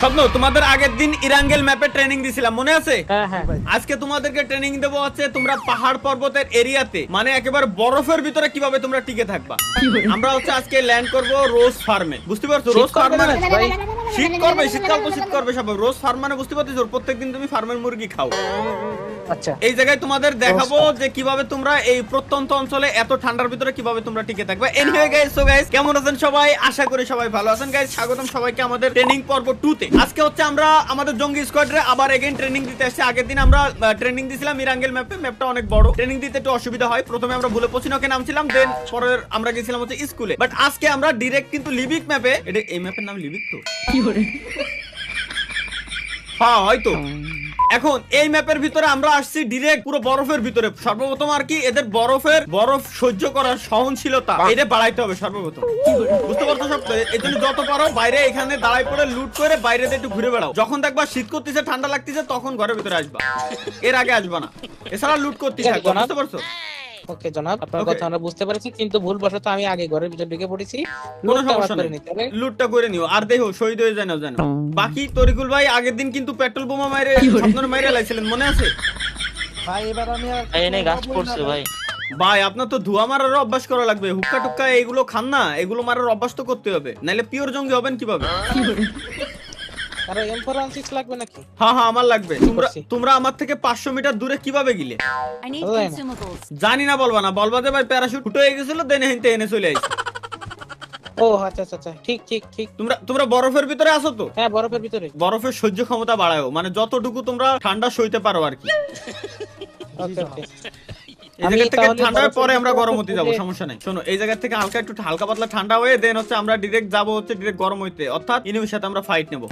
স্বপ্ন তোমাদের আগের দিন ইরাঙ্গেল ম্যাপে ট্রেনিং দিছিলাম মনে আছে? হ্যাঁ হ্যাঁ আজকে তোমাদেরকে ট্রেনিং দেবো হচ্ছে তোমরা পাহাড় পর্বতের এরিয়াতে মানে একেবারে বরফের ভিতরে কিভাবে তোমরা টিকে থাকবা। আমরা হচ্ছে আজকে ল্যান্ড করব রোজ ফার্মে, বুঝতে পারছো? রোজ ফার্ম মানে ভাই শীত করবে, শীতকাল তো শীত করবে সব। রোজ ফার্ম মানে বুঝতে পারছো প্রত্যেকদিন তুমি ফার্মের মুরগি খাও। আচ্ছা এই জায়গায় তোমাদের দেখাবো যে কিভাবে তোমরা এই প্রত্যন্ত অঞ্চলে এত ঠান্ডার ভিতরে কিভাবে তোমরা টিকে থাকবে। এনিওয়ে গাইস, সো গাইস কেমন আছেন সবাই? আশা করি সবাই ভালো আছেন। গাইস স্বাগতম সবাইকে আমাদের ট্রেনিং পর্ব 2 তে। আজকে হচ্ছে আমরা আমাদের জঙ্গি স্কোয়াডে আবার এগেইন ট্রেনিং দিতে আসছি। আগের দিন আমরা ট্রেনিং দিছিলাম ইরাঙ্গেল ম্যাপে, ম্যাপটা অনেক বড়, ট্রেনিং দিতে একটু অসুবিধা হয়। প্রথমে আমরা ভুলে পচিনকে নামছিলাম, দেন পরে আমরা গেছিলাম হচ্ছে স্কুলে। বাট আজকে আমরা ডাইরেক্ট কিন্তু লিবিক ম্যাপে, এটা এই ম্যাপের নাম লিবিক তো কি করে? হ্যাঁ হয়তো। এখন এই ম্যাপের ভিতরে আমরা আসছি ডাইরেক্ট পুরো বরফের ভিতরে। সর্বপ্রথম আর কি এদের বরফ সহ্য করার সহনশীলতা এটা বাড়াইতে হবে সর্বপ্রথম, বুঝতে পারছো? সব এই জন্য যত পারো বাইরে এখানে দাঁড়াই পড়ে লুট করে বাইরে একটু ঘুরে বেড়াও। যখন দেখবা শীত করতেছে ঠান্ডা লাগতেছে তখন ঘরের ভিতরে আসবা, এর আগে আসবা না। এছাড়া লুট করতে থাকবা, বুঝতে পারছো? ওকে জনাব, আপনার কথা আমরা বুঝতে পেরেছি, কিন্তু ভুলবশত আমি আগে ঘরের ভিতরে ঢুকে পড়েছি। কোনো সমস্যা নেই, লুটটা করে নিও। আর দেখো শহীদ হয়ে যায় না জানো। বাকি তরিকুল ভাই আগের দিন কিন্তু পেট্রোল বোমা মাইরে স্বপ্নের মাইরে লাইছিলেন মনে আছে ভাই? এবার আমি আর এনে গাছ পড়ছে ভাই। ভাই আপনার তো ধোয়া মারার অভ্যাস করা লাগবে। হুক্কা টুক্কা এগুলো খান না, এগুলো মারার অভ্যাস তো করতে হবে, নাইলে পিওর জঙ্গি হবেন কিভাবে? আরে M416 লাগবে নাকি? হ্যাঁ হ্যাঁ আমার লাগবে। তোমরা আমার থেকে 500 মিটার দূরে কিভাবে গেলে? I need Hello. consumables. জানি না, বলবা না, বলবা যে ভাই প্যারাশুট ফুটো হয়ে গেছিল দেন হেনতে এনে চলে আইছি। ও আচ্ছা আচ্ছা আচ্ছা, ঠিক ঠিক ঠিক। তোমরা বরফের ভিতরে আছো তো? হ্যাঁ বরফের ভিতরে। বরফের সহ্য ক্ষমতা বাড়ায়ও, মানে যতটুকু তোমরা ঠান্ডা সইতে পারো আর কি। ওকে ওকে। এই জায়গা থেকে ঠান্ডা হয়ে পরে আমরা গরম হতে যাবো, সমস্যা নাই। শোনো, এই জায়গা থেকে হালকা পাতলা ঠান্ডা হয়ে দেন হচ্ছে আমরা ডাইরেক্ট যাবো হচ্ছে ডাইরেক্ট গরম হইতে, অর্থাৎ ইনিমির সাথে আমরা ফাইট নেব।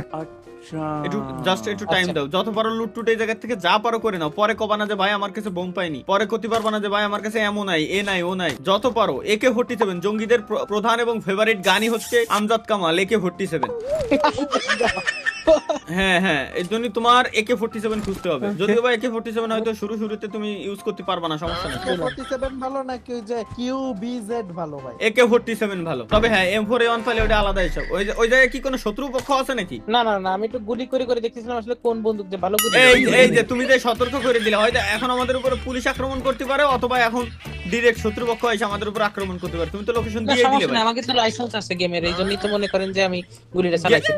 একটু টাইম দাও, যত পারো লুট টুট এই জায়গা থেকে যা পারো করে নাও। পরে কবা না যে ভাই আমার কাছে বোম পাইনি, পরে কতি পারবা না যে ভাই আমার কাছে এমন নাই, এ নাই ও নাই। যত পারো AK-47, জঙ্গিদের প্রধান এবং ফেভারিট গানই হচ্ছে আমজাদ কামাল AK-47। হ্যাঁ হ্যাঁ, এই জন্য তোমার AK-47 খুঁজতে হবে। যদিও বা AK-47 হয়তো শুরুতে তুমি ইউজ করতে পারবা না, সমস্যা নেই। 47 ভালো নাকি ওই যে QBZ ভালো ভাই? AK-47 ভালো, তবে হ্যাঁ M4A1 পাইলে ওটা আলাদা হিসাব। ওই জায়গায় কি কোনো শত্রু পক্ষ আছে নাকি? না না না, আমি একটু গুলি করে দেখতেছিলাম আসলে কোন বন্দুক দিয়ে ভালো গুলি। এই যে তুমি যে সতর্ক করে দিলে, হয়তো এখন আমাদের উপরে পুলিশ আক্রমণ করতে পারে, অথবা এখন ডাইরেক্ট শত্রুপক্ষ এসে আমাদের উপর আক্রমণ করতে পারে। তুমি তো লোকেশন দিয়ে দিলে সমস্যা ভাই। নেই, আমাকে তো লাইসেন্স আছে গেমের, এইজন্যই তো মনে করেন যে আমি গুলিটা চালাইছি।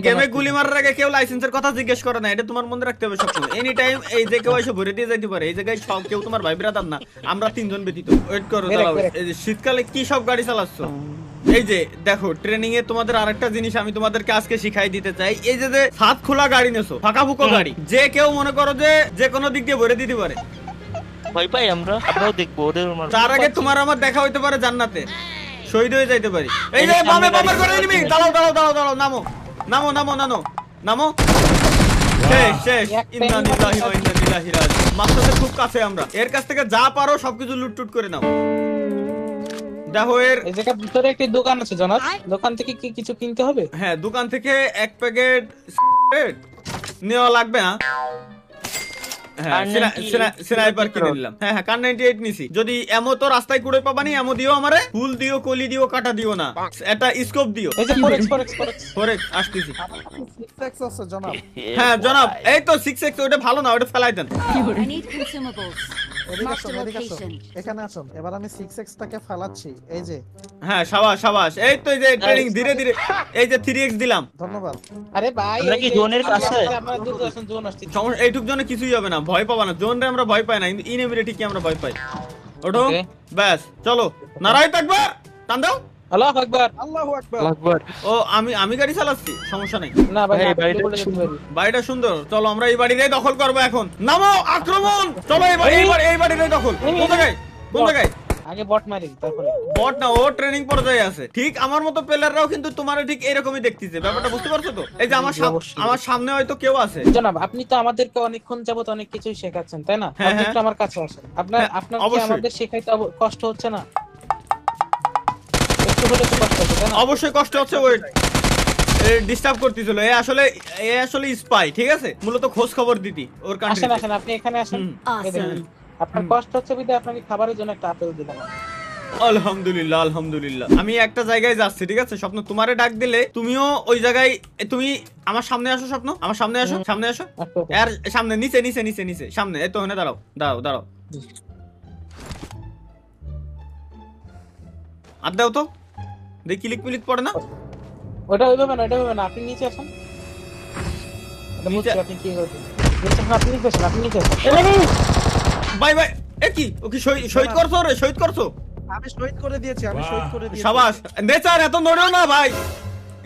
গেমে গুলি মারার আগে কেউ লাইসেন্সের কথা জিজ্ঞেস করে না, এটা তোমার মনে রাখতে হবে সবসময়। এনি টাইম এই যে কেউ এসে ভরে দিয়ে যাইতে পারে। এই জায়গায় সব কেউ তোমার ভাই ব্রাদার না, আমরা তিনজন ব্যতীত। ওয়েট করো, দাঁড়াও। এই যে শীতকালে কি সব গাড়ি চালাচ্ছ? এই যে দেখো, ট্রেনিং এ তোমাদের আরেকটা জিনিস আমি তোমাদেরকে আজকে শিখাই দিতে চাই। এই যে ছাদ খোলা গাড়ি নেছো, ফাঁকা ফুকো গাড়ি, যে কেউ মনে করো যে কোনো দিক দিয়ে ভরে দিতে পারে। ভয় পাই আমরাও দেখবো ওদের। তার আগে তোমার আমার দেখা হইতে পারে জান্নাতে, শহীদ হয়ে যাইতে পারি। এই যে বামে বামের করে এনিমি, দাঁড়াও, নামো। শেষ। ইন্না লিল্লাহি ওয়া ইন্না ইলাইহি রাজিউন। মাকসাদের খুব কাছে আমরা, এর কাছ থেকে যা পারো সবকিছু লুটটুট করে নাও। দেখো এর এই জায়গার ভিতরে একটি দোকান আছে জনাব, দোকান থেকে কি কিছু কিনতে হবে? হ্যাঁ, দোকান থেকে এক প্যাকেট নেওয়া লাগবে না? হ্যাঁ, স্নাইপার কিনে নিলাম। হ্যাঁ কার 98 নিছি। যদি এমো তো রাস্তায় কুড়ে পাবানি, এমো দিও আমারে, ফুল দিও, কলি দিও, কাটা দিও না, একটা স্কোপ দিও। এই যে ফরেক্স আসতেছি। 6x আছে জনাব? হ্যাঁ জনাব, এই তো 6x, ওটা ভালো না, ওটা ফেলাই দেন। I need consumables. এদিকে Marked আসুন, a এদিকে আসুন, location. এখানে আসুন। এবার আমি 6x টাকে ফালাচ্ছি, এই যে। হ্যাঁ সাবাস। এই তো এই যে ট্রেনিং ধীরে এই যে 3x দিলাম। ধন্যবাদ। আরে ভাই আমরা কি জোনের কাছে? আমরা দূরদর্শন জোন আসছি। সমস্যা, এইটুক জন্য কিছুই হবে না, ভয় পাবা না। জোনরে আমরা ভয় পাই না, কিন্তু ইনেমিরে ঠিকই আমরা ভয় পাই। ওঠো, Okay. ব্যাস চলো। নারাই তাকবীর, টান দাও। আল্লাহু আকবার। আল্লাহু আকবার। আকবার। ও আমি গাড়ি চালাচ্ছি, সমস্যা নেই। না ভাই, এই আপনি বাড়িটা বলে সুন্দর। শুনবেন। বাড়িটা সুন্দর, চলো আমরা এই বাড়িটাই দখল করবো এখন। নামো, আক্রমণ, চলো এই বাড়িটাই দখল। কোন জায়গায়? আগে বট মারি তারপরে। বট না, ও ট্রেনিং পর্যায়ে আছে। ঠিক আমার মতো প্লেয়াররাও কিন্তু তোমার ঠিক এরকমই দেখতেছে, ব্যাপারটা বুঝতে পারছো তো? এই যে আমার সামনে হয়তো কেউ আছে। জনাব, আপনি তো আমাদেরকে অনেকক্ষণ যাবত অনেক কিছুই শেখাচ্ছেন, তাই না? হ্যাঁ, আপনি একটু আমার কাছে আসেন। আপনার কি অবশ্যই। আমাদের শেখাইতে কষ্ট হচ্ছে না? একটু হলে তো কষ্ট হচ্ছে, তাই না? অবশ্যই কষ্ট হচ্ছে। ওয়েট, ডিস্টার্ব করতেছিল। এ আসলে স্পাই, ঠিক আছে? মূলত খোঁজ খবর দিতি ওর কান্ট্রি। আসেন, আপনি এখানে আসেন। এই দেখুন, Awesome. আপনার কষ্ট হচ্ছে বিধায় আপনাকে খাবারের জন্য একটা আপেল দিলাম। আলহামদুলিল্লাহ আলহামদুলিল্লাহ। আমি একটা জায়গায় যাচ্ছি, ঠিক আছে স্বপ্ন, তোমারে ডাক দিলে তুমিও ওই জায়গায়, তুমি আমার সামনে আসো স্বপ্ন, আমার সামনে আসো, সামনে আসো, আচ্ছা, আচ্ছা। আর সামনে, নিচে নিচে নিচে নিচে সামনে, এই তো ওখানে দাঁড়াও দাঁড়াও দাঁড়াও, আর দাও তো দেখি ক্লিক মিলিক পড়ে না। ওটা ওইভাবে না, ওটা ওইভাবে না, আপনি নিচে আসেন। ওটা বুঝছি নিচে- আপনি কি করবেন। নিচে আসেন, আপনি নিচে আসেন, আপনি নিচে আসেন। Bye bye. এ কি ও কি শহীদ করছো রে, শহীদ করছো? আমি শহীদ করে দিয়েছি, আমি শহীদ করে দিয়েছি। সাবাস। নেচার এত নড়েও না ভাই।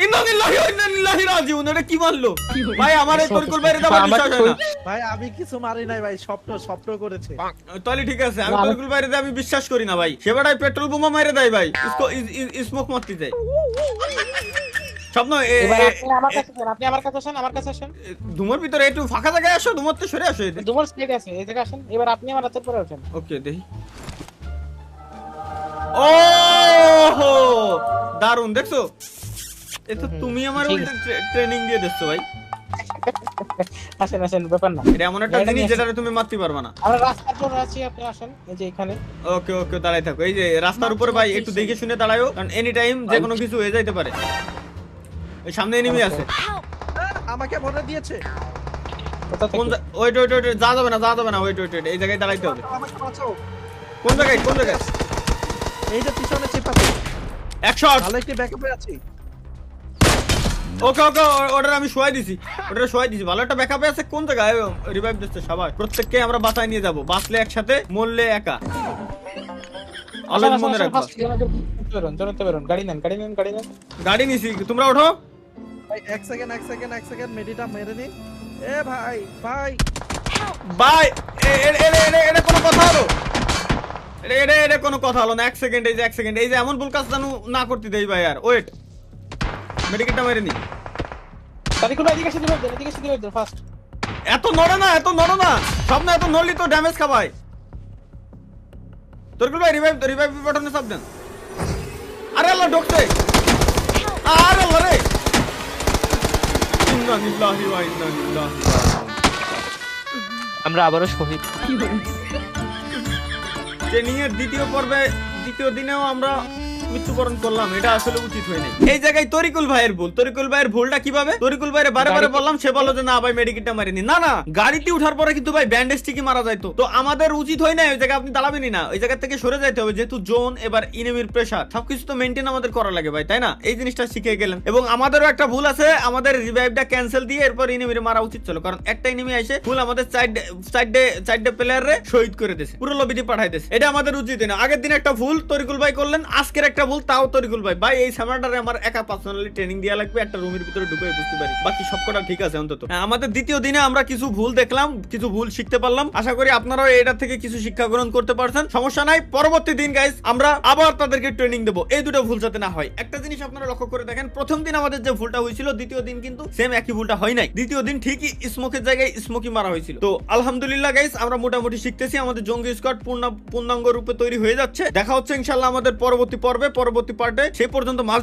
ইন্নালিল্লাহি ওয়া ইন্না ইলাইহি রাজিউন। এটা কি মারলো ভাই? আমার এই তরকুল বাইরে দাও, বিশ্বাস হয় না। ভাই আমি কিছু মারি নাই ভাই, স্বপ্ন করেছে। তাহলে ঠিক আছে, আমি তরকুল বাইরে দিয়ে আমি বিশ্বাস করি না ভাই। সেবাটাই পেট্রোল বোমা মেরে দেয় ভাই, স্মোক মারতে যায়। স্বপ্ন এবার আপনি আমার কাছে আসেন, আপনি আমার কাছে আসেন, আমার কাছে আসেন। ধুমোর ভিতরে একটু ফাঁকা জায়গায় আসো, ধুমোরতে সরে আসো। দুবার স্টেট আছে, এই জায়গায় আসেন। এবার আপনি আমার হাতের পরে ওঠেন। ওকে দেখি। ও হো দারুন, দেখছো? এ তো তুমি আমার ঠিক উল্টে ট্রেনিং দিয়ে দিচ্ছ ভাই। আসেন আসেন, ব্যাপার না। এটা এমন একটা জিনিস যেটা তুমি মারতে পারবা না। আমরা রাস্তার পরে আছি, আপনি আসেন, এই যে এখানে। ওকে ওকে, দাঁড়াই থাকো। এই যে রাস্তার উপরে ভাই, একটু দেখে শুনে দাঁড়ায়ো, কারণ এনি টাইম যে কোনো কিছু হয়ে যাইতে পারে। এই সামনে এনিমি আছে। আমাকে ভরে দিয়েছে। কোথা কোন থেকে? ওয়েট ওয়েট ওয়েট, যা যাবে না, যা যাবে না, ওয়েট ওয়েট ওয়েট, এই জায়গায় দাঁড়াইতে হবে। আমাকে বাঁচাও। কোন জায়গায়, কোন জায়গায়? এই যে পিছনে চিপাতে। 100। ভালো একটি ব্যাকআপে আছি। ওকে ওকে, অর্ডার আমি শোয়াই দিছি, অর্ডার শোয়াই দিছি। ভালো একটা ব্যাকআপে আছে। কোন জায়গায়? রিভাইভ দিচ্ছে সবাই, প্রত্যেককে আমরা বাঁচায় নিয়ে যাব। বাঁচলে একসাথে, মরলে একা। অলওয়েজ মনে রাখবা। জনতে বেরোন, গাড়ি নেন, গাড়ি নেন, গাড়ি নেন। গাড়ি নিছি, তোমরা ওঠো। ভাই এক সেকেন্ড মেডিটা মেরে নি। এ ভাই ভাই বাই। এটা কোনো কথা হলো? এটা কোনো কথা হলো না। এক সেকেন্ড, এই যে এক সেকেন্ড, এই যে এমন ভুল কাজ জানো না করতে দেই ভাই। আর ওয়েট, মেডিকেটটা মেরে নি। তারিকুল ভাই এদিকে এসে দিবেন, এদিকে এসে দিবেন ফার্স্ট। এত নড়ে না, এত নড়ো না। সব না, এত নড়লি তো ড্যামেজ খাবাই। তরকুল ভাই রিভাইভ বাটনে চাপ দেন। আরে আল্লাহ, ঢুকছে। আরে আল্লাহ রে। ইন্না লিল্লাহি ওয়া ইন্না ইলাইহি রাজিউন। আমরা আবারও শহীদ। ট্রেনিং এর দ্বিতীয় পর্বে, দ্বিতীয় দিনেও আমরা মৃত্যুবরণ করলাম। এটা আসলে উচিত হয় নাই। এই জায়গায় তরিকুল ভাইয়ের ভুল। তরিকুল ভাইয়ের ভুলটা কিভাবে? তরিকুল ভাইয়ের বারে বারে বললাম, সে বললো যে না ভাই মেডিকেটটা মারিনি। না না, গাড়িতে উঠার পরে কিন্তু ভাই ব্যান্ডেজ ঠিকই মারা যাইতো। তো আমাদের উচিত হয় না ওই জায়গায় আপনি দাঁড়াবেনই না, ওই জায়গা থেকে সরে যাইতে হবে। যেহেতু জোন, এবার ইনেমির প্রেসার, সবকিছু তো মেনটেন আমাদের করা লাগে ভাই, তাই না? এই জিনিসটা শিখে গেলেন। এবং আমাদেরও একটা ভুল আছে, আমাদের রিভাইভটা ক্যান্সেল দিয়ে এরপর ইনেমির মারা উচিত ছিল। কারণ একটা ইনেমি এসে ভুল আমাদের চারটে প্লেয়ারে শহীদ করে দিয়েছে, পুরো লবিটি পাঠাই দিয়েছে। এটা আমাদের উচিত না। আগের দিন একটা ভুল তরিকুল ভাই করলেন, আজকের একটা ভুল, তাও তরিকুল ভাই। এই সামারটারে আমার একা পার্সোনালি ট্রেনিং দেয়া লাগবে, একটা রুমের ভিতরে ঢুকে বুঝতে পারি। বাকি সবকটা ঠিক আছে অন্তত। আমাদের দ্বিতীয় দিনে আমরা কিছু ভুল দেখলাম, কিছু ভুল শিখতে পারলাম। আশা করি আপনারাও এটা থেকে কিছু শিক্ষা গ্রহণ করতে পারছেন। সমস্যা নাই, পরবর্তী দিন গাইস আমরা আবার তাদেরকে ট্রেনিং দেবো, এই দুটো ভুল যাতে না হয়। একটা জিনিস আপনারা লক্ষ্য করে দেখেন, প্রথম দিন আমাদের যে ভুলটা হয়েছিল, দ্বিতীয় দিন কিন্তু সেম একই ভুলটা হয় নাই। দ্বিতীয় দিন ঠিকই স্মোকের জায়গায় স্মোকি মারা হয়েছিল। তো আলহামদুলিল্লাহ গাইস, আমরা মোটামুটি শিখতেছি। আমাদের জঙ্গি স্কোয়াড পূর্ণাঙ্গ রূপে তৈরি হয়ে যাচ্ছে। দেখা হচ্ছে ইনশাআল্লাহ আমাদের পরবর্তী পর্বে, পরবর্তী পার্টে। সেই পর্যন্ত মাস